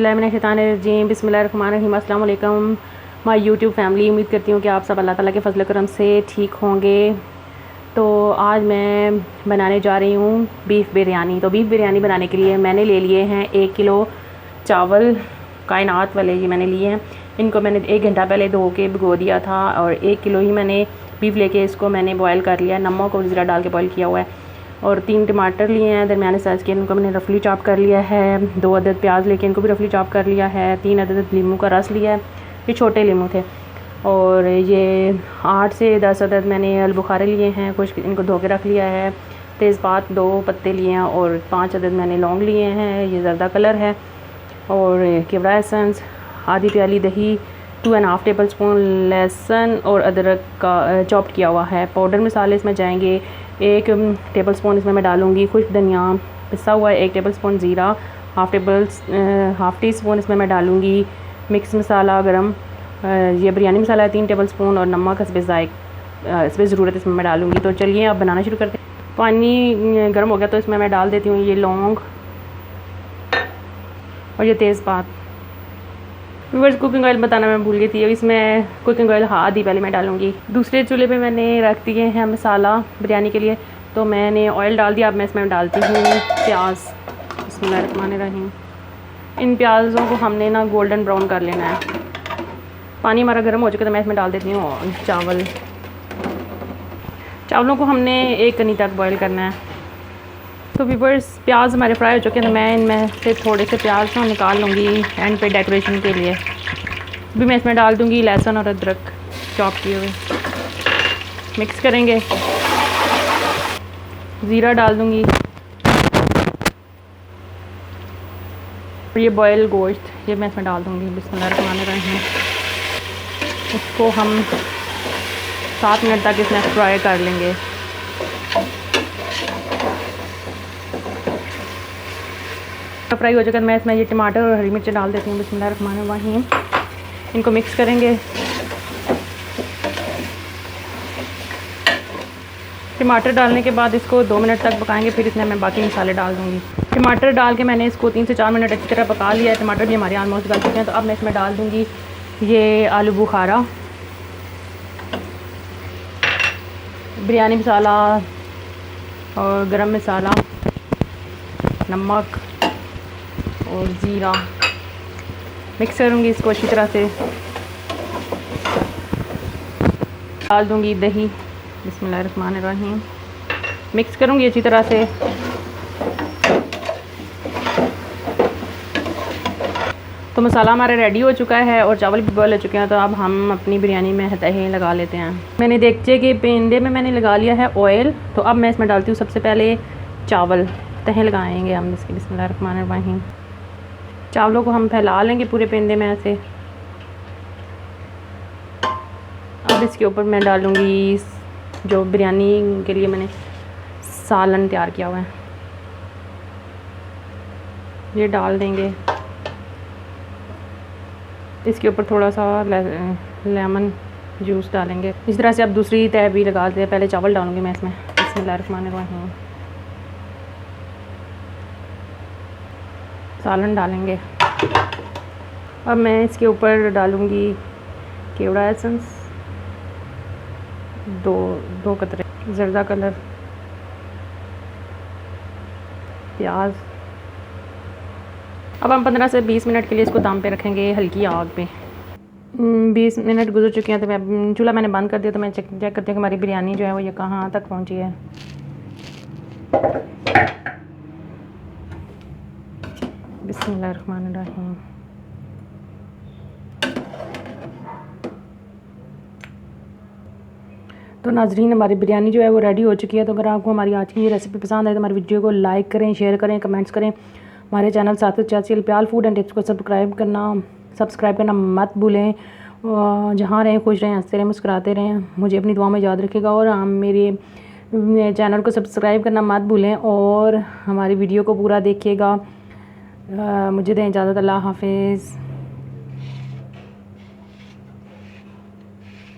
बिस्मिल्लाहिर्रहमानिर्रहीम बिस्मिल्लाहिर्रहमानिर्रहीम अस्सलाम वालेकुम माय यूट्यूब फैमिली। उम्मीद करती हूँ कि आप सब अल्लाह ताला के फजल करम से ठीक होंगे। तो आज मैं बनाने जा रही हूँ बीफ़ बिरयानी। तो बीफ़ बिरयानी बनाने के लिए मैंने ले लिए हैं 1 किलो चावल, कायनात वाले ये मैंने लिए हैं। इनको मैंने 1 घंटा पहले धो के भिगो दिया था और 1 किलो ही मैंने बीफ़ लेके इसको मैंने बॉयल कर लिया, नमक और ज़ीरा डाल के बॉयल किया हुआ है। और 3 टमाटर लिए हैं दरमियाने साइज़ के, इनको मैंने रफली चॉप कर लिया है। 2 अदद प्याज लेके इनको भी रफली चॉप कर लिया है। 3 अदद लीमू का रस लिया है, ये छोटे लीमू थे। और ये 8 से 10 अदद मैंने अलबुखारे लिए हैं, कुछ इनको धो के रख लिया है। तेज़पात 2 पत्ते लिए हैं और 5 अदद मैंने लौंग लिए हैं, ये ज़र्दा कलर है। और केवड़ा एसेंस, आधी प्याली दही, 2.5 टेबल स्पून लहसुन और अदरक का चॉप किया हुआ है। पाउडर मसाले इसमें जाएंगे 1 टेबल स्पून इसमें मैं डालूँगी खुश्क धनिया पिसा हुआ है, 1 टेबल स्पून ज़ीरा, हाफ़ टी स्पून इसमें मैं डालूँगी मिक्स मसाला गरम, ये बिरयानी मसाला है 3 टेबल स्पून, और नमक हस्बे ज़ायक़ा इसमें ज़रूरत इसमें मैं डालूँगी। तो चलिए अब बनाना शुरू करते हैं। पानी गर्म हो गया तो इसमें मैं डाल देती हूँ ये लौंग और ये तेज़पात। व्यूअर्स, कुकिंग ऑयल बताना मैं भूल गई थी, इसमें कुकिंग ऑयल आधी पहले मैं डालूँगी। दूसरे चूल्हे पे मैंने रख दिए हैं मसाला बिरयानी के लिए, तो मैंने ऑयल डाल दिया। अब मैं इसमें डालती हूँ प्याज। बिस्मिल्लाहिर्रहमानिर्रहीम। इन प्याज़ों को हमने ना गोल्डन ब्राउन कर लेना है। पानी हमारा गर्म हो चुका है तो मैं इसमें डाल देती हूँ चावलों को हमने 1 कनी तक बॉयल करना है। तो व्यूअर्स, प्याज हमारे फ्राई हो चुके हैं तो मैं इनमें से थोड़े से प्याज को निकाल लूँगी एंड पे डेकोरेशन के लिए। भी मैं इसमें डाल दूँगी लहसुन और अदरक चॉप किए हुए, मिक्स करेंगे। ज़ीरा डाल दूँगी और ये बॉयल गोश्त ये मैं इसमें डाल दूँगी। बिस्मिल्लाहिर्रहमानिर्रहीम। इसको हम 7 मिनट तक इसमें फ्राई कर लेंगे। फ्राई हो चुका है, मैं इसमें ये टमाटर और हरी मिर्च डाल देती हूँ। बिस्मिल्लाहिर्रहमानिर्रहीम। इनको मिक्स करेंगे। टमाटर डालने के बाद इसको 2 मिनट तक पकाएंगे, फिर इसमें मैं बाकी मसाले डाल दूँगी। टमाटर डाल के मैंने इसको 3 से 4 मिनट अच्छी तरह पका लिया है। टमाटर भी हमारे ऑलमोस्ट गल चुके हैं। तो अब मैं इसमें डाल दूँगी ये आलू बुखारा, बिरयानी मसाला और गरम मसाला, नमक और ज़ीरा। मिक्स करूँगी इसको अच्छी तरह से। डाल दूँगी दही। बिस्मिल्लाहिर्रहमानिर्रहीम। मिक्स करूँगी अच्छी तरह से। तो मसाला हमारा रेडी हो चुका है और चावल भी बॉयल हो चुके हैं। तो अब हम अपनी बिरयानी में तहें लगा लेते हैं। मैंने देगचे के पेंदे में मैंने लगा लिया है ऑयल। तो अब मैं इसमें डालती हूँ सबसे पहले चावल, तहें लगाएंगे हम इसकी। बिस्मिल्लाहिर्रहमानिर्रहीम। चावलों को हम फैला लेंगे पूरे पेंदे में ऐसे। अब इसके ऊपर मैं डालूँगी जो बिरयानी के लिए मैंने सालन तैयार किया हुआ है, ये डाल देंगे। इसके ऊपर थोड़ा सा लेमन जूस डालेंगे। इस तरह से अब दूसरी तह भी लगा देते हैं। पहले चावल डालूँगी मैं इसमें। बिस्मिल्लाहिर्रहमानिर्रहीम। सालन डालेंगे। अब मैं इसके ऊपर डालूँगी केवड़ा एसेंस, दो कतरे, ज़र्दा कलर, प्याज। अब हम 15 से 20 मिनट के लिए इसको दम पे रखेंगे हल्की आग पे। 20 मिनट गुजर चुके हैं तो मैं चूल्हा मैंने बंद कर दिया। तो मैं चेक करती हूँ कि हमारी बिरयानी जो है वो ये कहाँ तक पहुँची है। बिस्मिल्लाहिर्रहमानिर्रहीम। तो नाजरीन, हमारी बिरयानी जो है वो रेडी हो चुकी है। तो अगर आपको हमारी आज की ये रेसिपी पसंद आए तो हमारी वीडियो को लाइक करें, शेयर करें, कमेंट्स करें। हमारे चैनल साथ चाची प्याल फूड एंड टिप्स को सब्सक्राइब करना मत भूलें। जहाँ रहें खुश रहें, हंसते रहें, मुस्कुराते रहें। मुझे अपनी दुआ में याद रखेगा और मेरे चैनल को सब्सक्राइब करना मत भूलें और हमारी वीडियो को पूरा देखिएगा। मुझे दें इजाज़त। अल्लाह हाफिज़।